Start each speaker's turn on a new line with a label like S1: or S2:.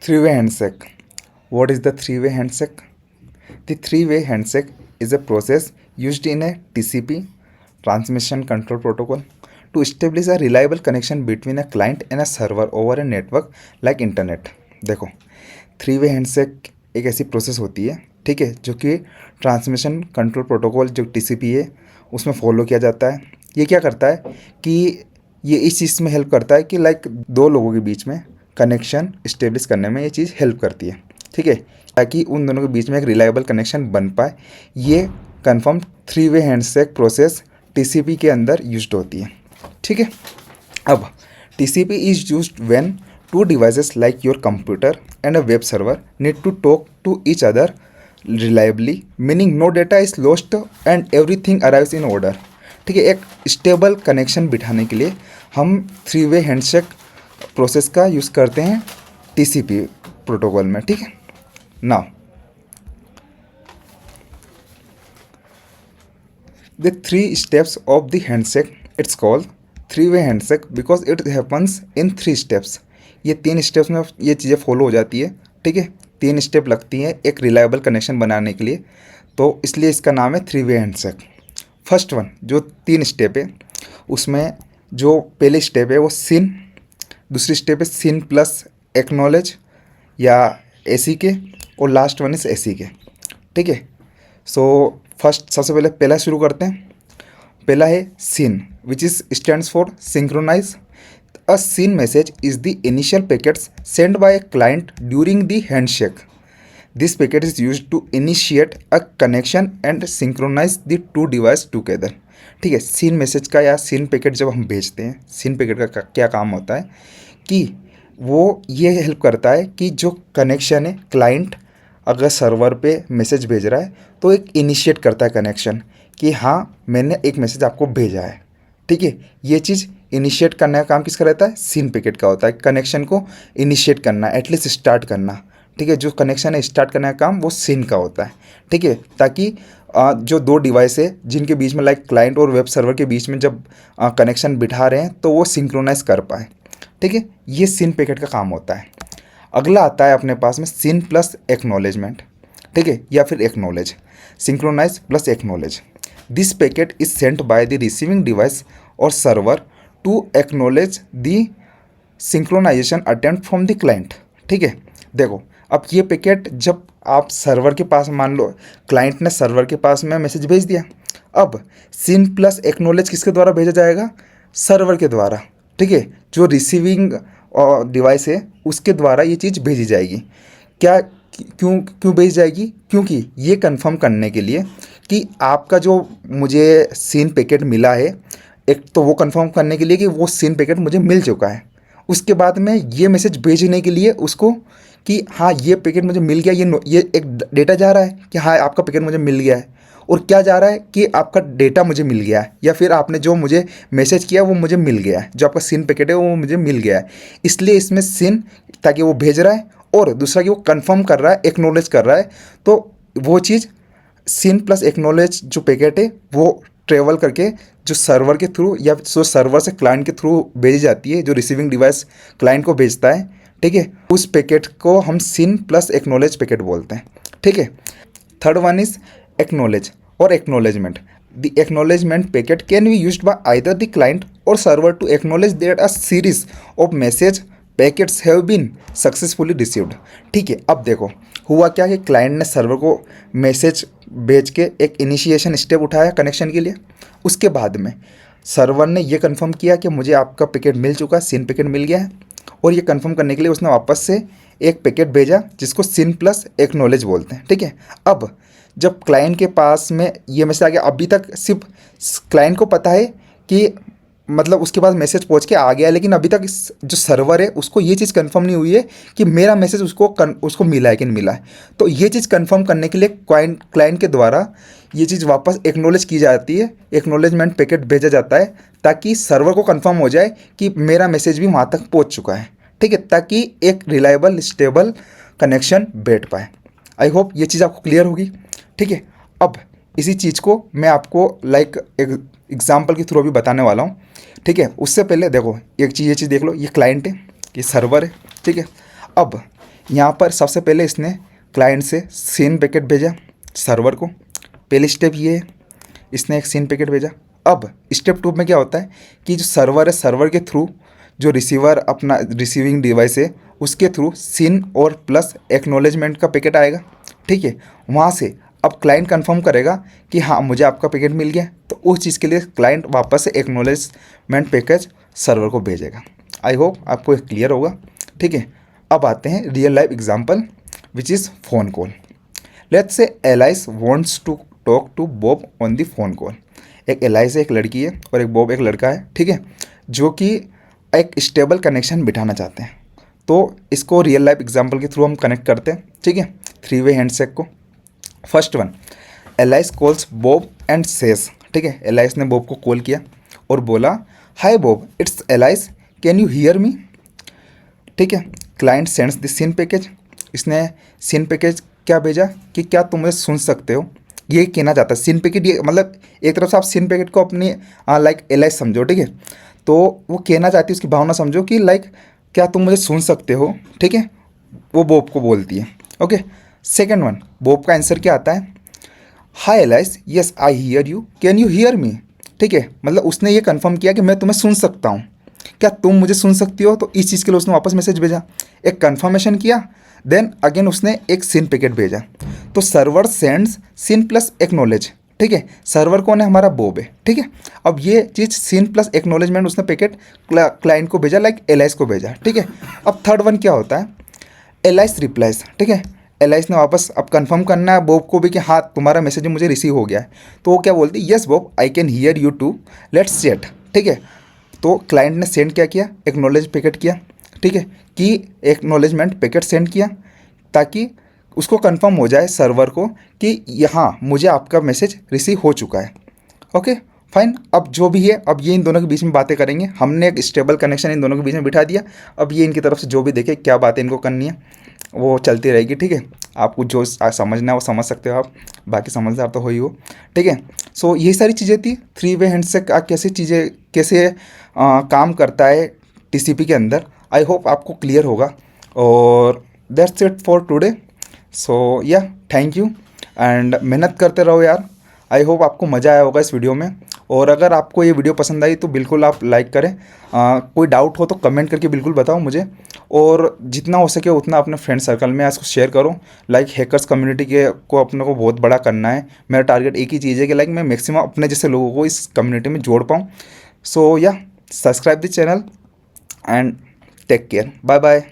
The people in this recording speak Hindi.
S1: Three-way handshake. What is the three-way handshake? The three-way handshake is a process used in a TCP, transmission control protocol, to establish a reliable connection between a client and a server over a network like internet. देखो, थ्री वे हैंडशेक एक ऐसी प्रोसेस होती है, ठीक है, जो कि ट्रांसमिशन कंट्रोल प्रोटोकॉल जो TCP है उसमें फॉलो किया जाता है। ये क्या करता है कि ये इस चीज़ में हेल्प करता है कि लाइक दो लोगों के बीच में कनेक्शन इस्टेब्लिश करने में ये चीज़ हेल्प करती है, ठीक है, ताकि उन दोनों के बीच में एक रिलायबल कनेक्शन बन पाए। ये confirm three way handshake process TCP के अंदर यूज्ड होती है, ठीक है। अब TCP is used when two devices like your computer and a web server need to talk to each other reliably, meaning no data is lost and everything arrives in order, ठीक है। एक स्टेबल कनेक्शन बिठाने के लिए हम थ्री वे हैंडशेक प्रोसेस का यूज़ करते हैं TCP प्रोटोकॉल में, ठीक है। Now the three steps of the handshake, it's called three way handshake because it happens in three steps. ये तीन स्टेप्स में ये चीज़ें फॉलो हो जाती है, ठीक है। तीन स्टेप लगती हैं एक रिलायबल कनेक्शन बनाने के लिए, तो इसलिए इसका नाम है three way handshake. First one जो तीन स्टेप है उसमें जो पहली स्टेप है वो सिन, दूसरी स्टेप है सिन प्लस एक्नॉलेज या ACK, और लास्ट वन इज ACK, ठीक है। सो फर्स्ट सबसे पहले पहला शुरू करते हैं। पहला है syn which is stands for synchronize. A syn message is the initial packets send by a client during the handshake. This packet is used to initiate a connection and synchronize the two device together, ठीक है। सिन मैसेज का या सिन पैकेट जब हम भेजते हैं, सिन पैकेट का क्या काम होता है कि वो ये हेल्प करता है कि जो कनेक्शन है, क्लाइंट अगर सर्वर पे मैसेज भेज रहा है तो एक इनिशिएट करता है कनेक्शन कि हाँ मैंने एक मैसेज आपको भेजा है, ठीक है। ये चीज़ इनिशिएट करने का काम किसका रहता है? सिन पैकेट का होता है। कनेक्शन को इनिशिएट करना, एटलीस्ट स्टार्ट करना, ठीक है। जो कनेक्शन है स्टार्ट करने का काम वो सिन का होता है, ठीक है, ताकि जो दो डिवाइस है जिनके बीच में लाइक क्लाइंट और वेब सर्वर के बीच में जब कनेक्शन बिठा रहे हैं तो वो सिंक्रोनाइज कर पाए, ठीक है। ये सिन पैकेट का काम होता है। अगला आता है अपने पास में सिन प्लस एक्नॉलेजमेंट, ठीक है, या फिर acknowledge, synchronize plus acknowledge. This packet is sent by the receiving device और server to acknowledge the synchronization attempt from the client, ठीक है। देखो अब ये पैकेट जब आप सर्वर के पास, मान लो क्लाइंट ने सर्वर के पास में मैसेज भेज दिया, अब सिन प्लस एक्नॉलेज किसके द्वारा भेजा जाएगा? सर्वर के द्वारा, ठीक है। जो रिसीविंग डिवाइस है उसके द्वारा ये चीज़ भेजी जाएगी। क्यों भेजी जाएगी? क्योंकि ये कंफर्म करने के लिए कि आपका जो मुझे सिन पैकेट मिला है, एक तो वो कंफर्म करने के लिए कि वो सिन पैकेट मुझे मिल चुका है, उसके बाद में ये मैसेज भेजने के लिए उसको कि हाँ ये पैकेट मुझे मिल गया, ये एक डेटा जा रहा है कि हाँ आपका पैकेट मुझे मिल गया है, और क्या जा रहा है कि आपका डेटा मुझे मिल गया है, या फिर आपने जो मुझे मैसेज किया वो मुझे मिल गया है, जो आपका सिन पैकेट है वो मुझे मिल गया है। इसलिए इसमें सिन ताकि वो भेज रहा है, और दूसरा कि वो कंफर्म कर रहा है, एक्नॉलेज कर रहा है, तो वो चीज़ सिन प्लस एक्नॉलेज जो पैकेट है वो ट्रेवल करके जो सर्वर के थ्रू या जो सर्वर से क्लाइंट के थ्रू भेजी जाती है, जो रिसीविंग डिवाइस क्लाइंट को भेजता है, ठीक है, उस पैकेट को हम सिन प्लस एक्नॉलेज पैकेट बोलते हैं, ठीक है। थर्ड वन इज एक्नॉलेज और acknowledgement. The acknowledgement packet can be used by either the client और server to acknowledge that a series of message packets have been successfully received, ठीक है। अब देखो हुआ क्या कि क्लाइंट ने सर्वर को मैसेज भेज के एक इनिशिएशन स्टेप उठाया कनेक्शन के लिए, उसके बाद में सर्वर ने ये कंफर्म किया कि मुझे आपका पैकेट मिल चुका है, सिन पैकेट मिल गया है, और ये कंफर्म करने के लिए उसने वापस से एक पैकेट भेजा जिसको सिन प्लस एक्नॉलेज बोलते हैं, ठीक है। अब जब क्लाइंट के पास में ये मैसेज आ गया, अभी तक सिर्फ क्लाइंट को पता है कि मतलब उसके पास मैसेज पहुंच के आ गया, लेकिन अभी तक जो सर्वर है उसको ये चीज़ कंफर्म नहीं हुई है कि मेरा मैसेज उसको मिला है कि नहीं मिला है। तो ये चीज़ कंफर्म करने के लिए क्लाइंट के द्वारा ये चीज़ वापस एक्नॉलेज की जाती है, एक्नॉलेजमेंट पैकेट भेजा जाता है, ताकि सर्वर को कंफर्म हो जाए कि मेरा मैसेज भी वहाँ तक पहुँच चुका है, ठीक है, ताकि एक रिलायबल स्टेबल कनेक्शन बैठ पाए। आई होप ये चीज़ आपको क्लियर होगी, ठीक है। अब इसी चीज़ को मैं आपको लाइक एक एग्जाम्पल के थ्रू अभी बताने वाला हूँ, ठीक है। उससे पहले देखो एक चीज़, ये चीज़ देख लो, ये क्लाइंट है, ये सर्वर है, ठीक है। अब यहाँ पर सबसे पहले इसने क्लाइंट से सीन पैकेट भेजा सर्वर को, पहली स्टेप ये है, इसने एक सीन पैकेट भेजा। अब स्टेप 2 में क्या होता है कि जो सर्वर है, सर्वर के थ्रू जो रिसीवर अपना रिसीविंग डिवाइस है उसके थ्रू सीन और प्लस एक्नॉलेजमेंट का पैकेट आएगा, ठीक है। वहाँ से अब क्लाइंट कंफर्म करेगा कि हाँ मुझे आपका पैकेट मिल गया, तो उस चीज़ के लिए क्लाइंट वापस से एक्नॉलेजमेंट पैकेज सर्वर को भेजेगा। आई होप आपको क्लियर होगा, ठीक है। अब आते हैं real life example which is phone call. Let's say Alice wants to talk to Bob on the phone call. एक एलाइस एक लड़की है और एक बॉब एक लड़का है, ठीक है, जो कि एक स्टेबल कनेक्शन बिठाना चाहते हैं। तो इसको रियल लाइफ एग्जांपल के थ्रू हम कनेक्ट करते हैं, ठीक है, 3-वे हैंडशेक को। First one, Alice calls Bob and says, ठीक है, एलाइस ने बॉब को कॉल किया और बोला hi Bob, it's Alice, can you hear me, ठीक है। Client sends the syn package, इसने सीन पैकेज क्या भेजा कि क्या तुम मुझे सुन सकते हो, ये कहना चाहता है। सीन पैकेट ये मतलब एक तरफ से आप सीन पैकेट को अपनी लाइक एलाइस समझो, ठीक है, तो वो कहना चाहती है, उसकी भावना समझो कि लाइक क्या तुम मुझे सुन सकते हो, ठीक है, वो बॉब को बोलती है। ओके, सेकेंड वन, बॉब का आंसर क्या आता है, hi Alice, yes I hear you, can you hear me, ठीक है, मतलब उसने ये कंफर्म किया कि मैं तुम्हें सुन सकता हूँ, क्या तुम मुझे सुन सकती हो, तो इस चीज़ के लिए उसने वापस मैसेज भेजा, एक कंफर्मेशन किया, देन अगेन उसने एक सीन पैकेट भेजा। तो server sends SYN plus acknowledge, ठीक है, सर्वर कौन है, हमारा बॉब है, ठीक है। अब ये चीज़ सीन प्लस एक्नॉलेजमेंट उसने पैकेट क्लाइंट को भेजा, लाइक एलाइस को भेजा, ठीक है। अब थर्ड वन क्या होता है, एलाइस रिप्लाइज, ठीक है, एलाइस ने वापस अब कंफर्म करना है बॉब को भी कि हाँ तुम्हारा मैसेज मुझे रिसीव हो गया है, तो वो क्या बोलती है, yes Bob I can hear you too, let's chat, ठीक है। तो क्लाइंट ने सेंड क्या किया, एक्नॉलेज पैकेट किया, ठीक है, कि एक्नॉलेजमेंट पैकेट सेंड किया ताकि उसको कंफर्म हो जाए सर्वर को कि यहाँ मुझे आपका मैसेज रिसीव हो चुका है। ओके फाइन, अब जो भी है, अब ये इन दोनों के बीच में बातें करेंगे, हमने एक स्टेबल कनेक्शन इन दोनों के बीच में बिठा दिया। अब ये इनकी तरफ से जो भी देखे क्या बातें इनको करनी है वो चलती रहेगी, ठीक है। आपको जो समझना है वो समझ सकते हो आप, बाकी समझदार तो हो ही हो, ठीक है। सो यही सारी चीज़ें थी, 3-वे हैंडशेक कैसे चीज़ें कैसे काम करता है टीसीपी के अंदर। आई होप आपको क्लियर होगा, और दैट्स इट फॉर टुडे। सो या थैंक यू, एंड मेहनत करते रहो यार। आई होप आपको मज़ा आया होगा इस वीडियो में, और अगर आपको ये वीडियो पसंद आई तो बिल्कुल आप लाइक करें। कोई डाउट हो तो कमेंट करके बिल्कुल बताओ मुझे, और जितना हो सके उतना अपने फ्रेंड सर्कल में इसको शेयर करो। लाइक हैकर्स कम्युनिटी के को अपने को बहुत बड़ा करना है। मेरा टारगेट एक ही चीज़ है कि लाइक मैं मैक्सिमम अपने जैसे लोगों को इस कम्युनिटी में जोड़ पाऊँ। सो या subscribe the channel and take care, bye bye.